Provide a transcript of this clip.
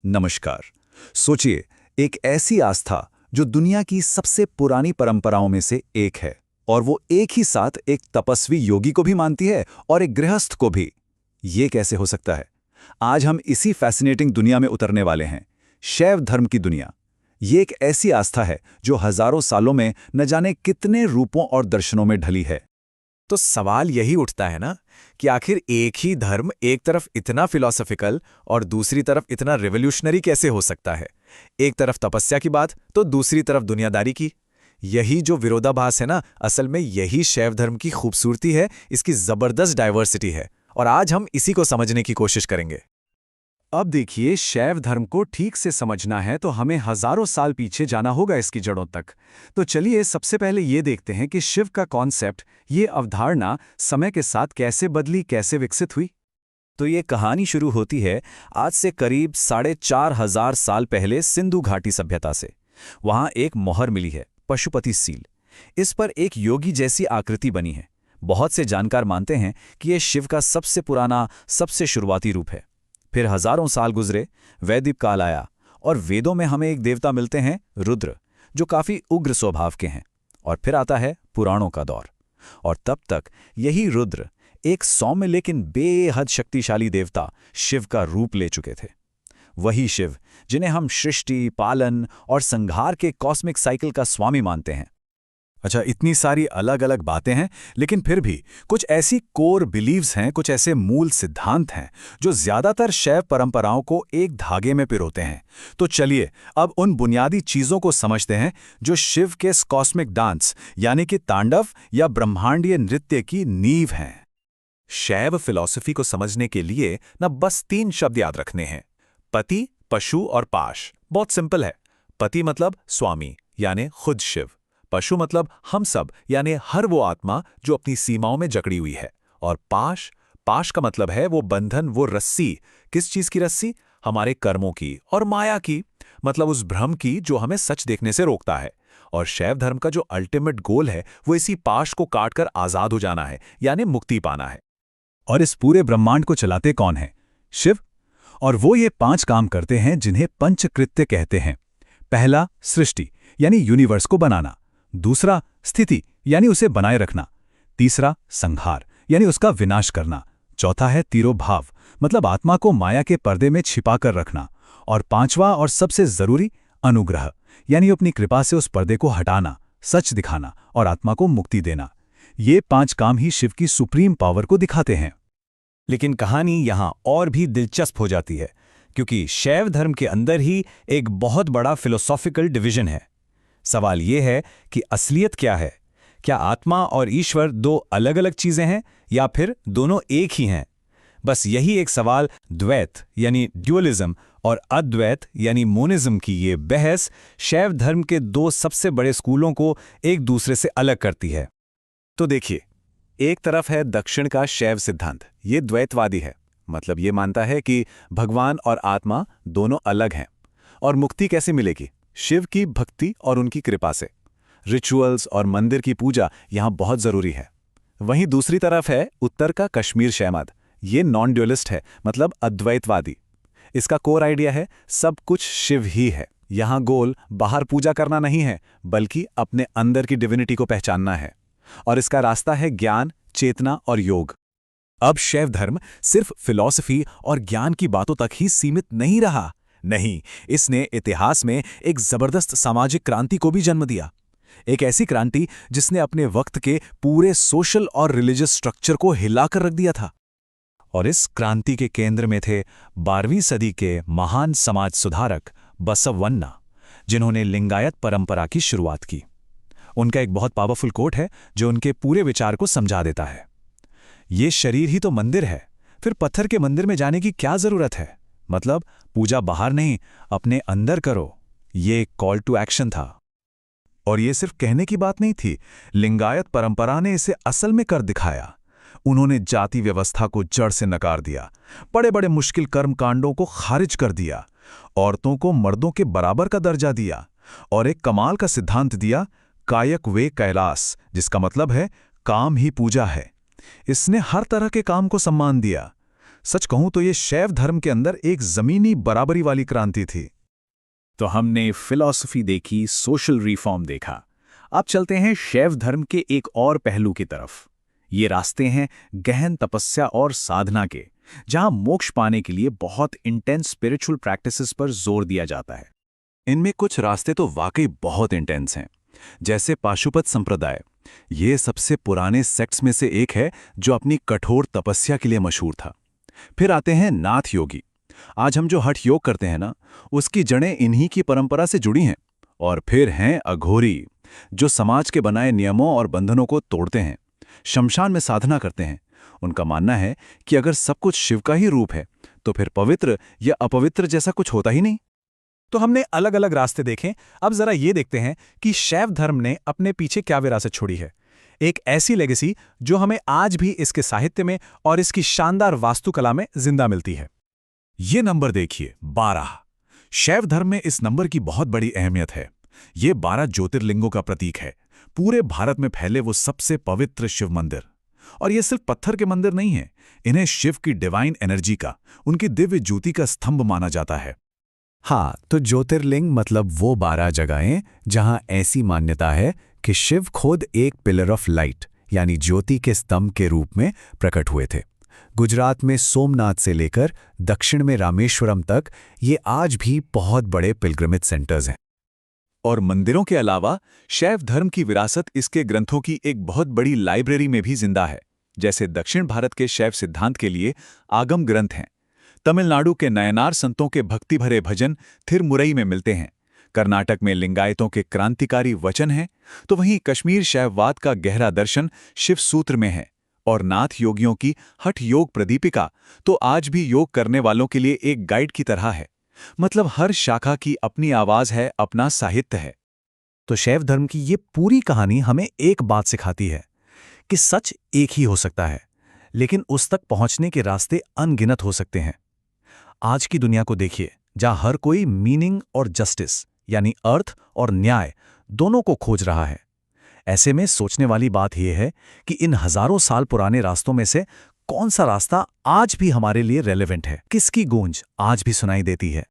नमस्कार। सोचिए, एक ऐसी आस्था जो दुनिया की सबसे पुरानी परंपराओं में से एक है और वो एक ही साथ एक तपस्वी योगी को भी मानती है और एक गृहस्थ को भी। ये कैसे हो सकता है? आज हम इसी फैसिनेटिंग दुनिया में उतरने वाले हैं, शैव धर्म की दुनिया। ये एक ऐसी आस्था है जो हजारों सालों में न जाने कितने रूपों और दर्शनों में ढली है। तो सवाल यही उठता है ना कि आखिर एक ही धर्म एक तरफ इतना फिलॉसफिकल और दूसरी तरफ इतना रिवोल्यूशनरी कैसे हो सकता है। एक तरफ तपस्या की बात तो दूसरी तरफ दुनियादारी की। यही जो विरोधाभास है ना, असल में यही शैव धर्म की खूबसूरती है, इसकी जबरदस्त डाइवर्सिटी है। और आज हम इसी को समझने की कोशिश करेंगे। अब देखिए, शैव धर्म को ठीक से समझना है तो हमें हजारों साल पीछे जाना होगा इसकी जड़ों तक। तो चलिए सबसे पहले ये देखते हैं कि शिव का कॉन्सेप्ट, ये अवधारणा समय के साथ कैसे बदली, कैसे विकसित हुई। तो ये कहानी शुरू होती है आज से करीब 4,500 साल पहले सिंधु घाटी सभ्यता से। वहां एक मोहर मिली है, पशुपति सील। इस पर एक योगी जैसी आकृति बनी है। बहुत से जानकार मानते हैं कि यह शिव का सबसे पुराना, सबसे शुरुआती रूप है। फिर हजारों साल गुजरे, वैदिक काल आया और वेदों में हमें एक देवता मिलते हैं, रुद्र, जो काफी उग्र स्वभाव के हैं। और फिर आता है पुराणों का दौर। और तब तक यही रुद्र एक सौम्य लेकिन बेहद शक्तिशाली देवता शिव का रूप ले चुके थे। वही शिव जिन्हें हम सृष्टि, पालन और संहार के कॉस्मिक साइकिल का स्वामी मानते हैं। अच्छा, इतनी सारी अलग अलग बातें हैं, लेकिन फिर भी कुछ ऐसी कोर बिलीव्स हैं, कुछ ऐसे मूल सिद्धांत हैं जो ज्यादातर शैव परंपराओं को एक धागे में पिरोते हैं। तो चलिए अब उन बुनियादी चीजों को समझते हैं जो शिव के कॉस्मिक डांस यानी कि तांडव या ब्रह्मांडीय नृत्य की नींव हैं। शैव फिलॉसफी को समझने के लिए न बस 3 शब्द याद रखने हैं: पति, पशु और पाश। बहुत सिंपल है। पति मतलब स्वामी यानी खुद शिव। पशु मतलब हम सब यानी हर वो आत्मा जो अपनी सीमाओं में जकड़ी हुई है। और पाश, पाश का मतलब है वो बंधन, वो रस्सी। किस चीज की रस्सी? हमारे कर्मों की और माया की, मतलब उस भ्रम की जो हमें सच देखने से रोकता है। और शैव धर्म का जो अल्टीमेट गोल है वो इसी पाश को काटकर आजाद हो जाना है, यानी मुक्ति पाना है। और इस पूरे ब्रह्मांड को चलाते कौन है? शिव। और वो ये 5 काम करते हैं जिन्हें पंचकृत्य कहते हैं। पहला, सृष्टि यानी यूनिवर्स को बनाना। दूसरा, स्थिति यानी उसे बनाए रखना। तीसरा, संहार यानी उसका विनाश करना। चौथा है तिरोभाव, मतलब आत्मा को माया के पर्दे में छिपाकर रखना। और पांचवा और सबसे जरूरी, अनुग्रह यानी अपनी कृपा से उस पर्दे को हटाना, सच दिखाना और आत्मा को मुक्ति देना। ये 5 काम ही शिव की सुप्रीम पावर को दिखाते हैं। लेकिन कहानी यहां और भी दिलचस्प हो जाती है, क्योंकि शैव धर्म के अंदर ही एक बहुत बड़ा फिलोसॉफिकल डिवीजन है। सवाल यह है कि असलियत क्या है? क्या आत्मा और ईश्वर 2 अलग अलग चीजें हैं या फिर दोनों एक ही हैं? बस यही एक सवाल द्वैत यानी ड्यूअलिज्म और अद्वैत यानी मोनिज्म की ये बहस शैव धर्म के 2 सबसे बड़े स्कूलों को एक दूसरे से अलग करती है। तो देखिए, एक तरफ है दक्षिण का शैव सिद्धांत। ये द्वैतवादी है, मतलब ये मानता है कि भगवान और आत्मा दोनों अलग हैं। और मुक्ति कैसे मिलेगी? शिव की भक्ति और उनकी कृपा से। रिचुअल्स और मंदिर की पूजा यहां बहुत जरूरी है। वहीं दूसरी तरफ है उत्तर का कश्मीर शैव। ये नॉन ड्यूअलिस्ट है, मतलब अद्वैतवादी। इसका कोर आइडिया है सब कुछ शिव ही है। यहां गोल बाहर पूजा करना नहीं है, बल्कि अपने अंदर की डिविनिटी को पहचानना है। और इसका रास्ता है ज्ञान, चेतना और योग। अब शैव धर्म सिर्फ फिलॉसफी और ज्ञान की बातों तक ही सीमित नहीं रहा। नहीं, इसने इतिहास में एक जबरदस्त सामाजिक क्रांति को भी जन्म दिया। एक ऐसी क्रांति जिसने अपने वक्त के पूरे सोशल और रिलीजियस स्ट्रक्चर को हिलाकर रख दिया था। और इस क्रांति के केंद्र में थे 12वीं सदी के महान समाज सुधारक बसवण्णा, जिन्होंने लिंगायत परंपरा की शुरुआत की। उनका एक बहुत पावरफुल कोट है जो उनके पूरे विचार को समझा देता है। ये शरीर ही तो मंदिर है, फिर पत्थर के मंदिर में जाने की क्या जरूरत है? मतलब पूजा बाहर नहीं, अपने अंदर करो। ये कॉल टू एक्शन था। और ये सिर्फ कहने की बात नहीं थी, लिंगायत परंपरा ने इसे असल में कर दिखाया। उन्होंने जाति व्यवस्था को जड़ से नकार दिया, बड़े बड़े मुश्किल कर्मकांडों को खारिज कर दिया, औरतों को मर्दों के बराबर का दर्जा दिया और एक कमाल का सिद्धांत दिया, कायक वे कैलास, जिसका मतलब है काम ही पूजा है। इसने हर तरह के काम को सम्मान दिया। सच कहूं तो ये शैव धर्म के अंदर एक जमीनी बराबरी वाली क्रांति थी। तो हमने फिलॉसफी देखी, सोशल रिफॉर्म देखा। अब चलते हैं शैव धर्म के एक और पहलू की तरफ। ये रास्ते हैं गहन तपस्या और साधना के, जहां मोक्ष पाने के लिए बहुत इंटेंस स्पिरिचुअल प्रैक्टिसेस पर जोर दिया जाता है। इनमें कुछ रास्ते तो वाकई बहुत इंटेंस हैं, जैसे पाशुपत संप्रदाय। ये सबसे पुराने सेक्ट्स में से एक है जो अपनी कठोर तपस्या के लिए मशहूर था। फिर आते हैं नाथ योगी। आज हम जो हठ योग करते हैं ना, उसकी जड़ें इन्हीं की परंपरा से जुड़ी हैं। और फिर हैं अघोरी, जो समाज के बनाए नियमों और बंधनों को तोड़ते हैं, शमशान में साधना करते हैं। उनका मानना है कि अगर सब कुछ शिव का ही रूप है तो फिर पवित्र या अपवित्र जैसा कुछ होता ही नहीं। तो हमने अलग अलग रास्ते देखे। अब जरा ये देखते हैं कि शैव धर्म ने अपने पीछे क्या विरासत छोड़ी है। एक ऐसी लेगेसी जो हमें आज भी इसके साहित्य में और इसकी शानदार वास्तुकला में जिंदा मिलती है। ये नंबर देखिए, 12। शैव धर्म में इस नंबर की बहुत बड़ी अहमियत है। ये 12 ज्योतिर्लिंगों का प्रतीक है, पूरे भारत में फैले वो सबसे पवित्र शिव मंदिर। और ये सिर्फ पत्थर के मंदिर नहीं है, इन्हें शिव की डिवाइन एनर्जी का, उनकी दिव्य ज्योति का स्तंभ माना जाता है। हाँ, तो ज्योतिर्लिंग मतलब वो 12 जगहें जहां ऐसी मान्यता है कि शिव खुद एक पिलर ऑफ लाइट यानी ज्योति के स्तंभ के रूप में प्रकट हुए थे। गुजरात में सोमनाथ से लेकर दक्षिण में रामेश्वरम तक ये आज भी बहुत बड़े पिलग्रिमेज सेंटर्स हैं। और मंदिरों के अलावा शैव धर्म की विरासत इसके ग्रंथों की एक बहुत बड़ी लाइब्रेरी में भी जिंदा है। जैसे दक्षिण भारत के शैव सिद्धांत के लिए आगम ग्रंथ हैं, तमिलनाडु के नयनार संतों के भक्ति भरे भजन थिरुमुरई में मिलते हैं, कर्नाटक में लिंगायतों के क्रांतिकारी वचन हैं, तो वहीं कश्मीर शैववाद का गहरा दर्शन शिव सूत्र में है। और नाथ योगियों की हठ योग प्रदीपिका तो आज भी योग करने वालों के लिए एक गाइड की तरह है। मतलब हर शाखा की अपनी आवाज है, अपना साहित्य है। तो शैव धर्म की ये पूरी कहानी हमें एक बात सिखाती है कि सच एक ही हो सकता है, लेकिन उस तक पहुंचने के रास्ते अनगिनत हो सकते हैं। आज की दुनिया को देखिए, जहां हर कोई मीनिंग और जस्टिस यानी अर्थ और न्याय दोनों को खोज रहा है। ऐसे में सोचने वाली बात यह है कि इन हजारों साल पुराने रास्तों में से कौन सा रास्ता आज भी हमारे लिए रेलेवेंट है, किसकी गूंज आज भी सुनाई देती है।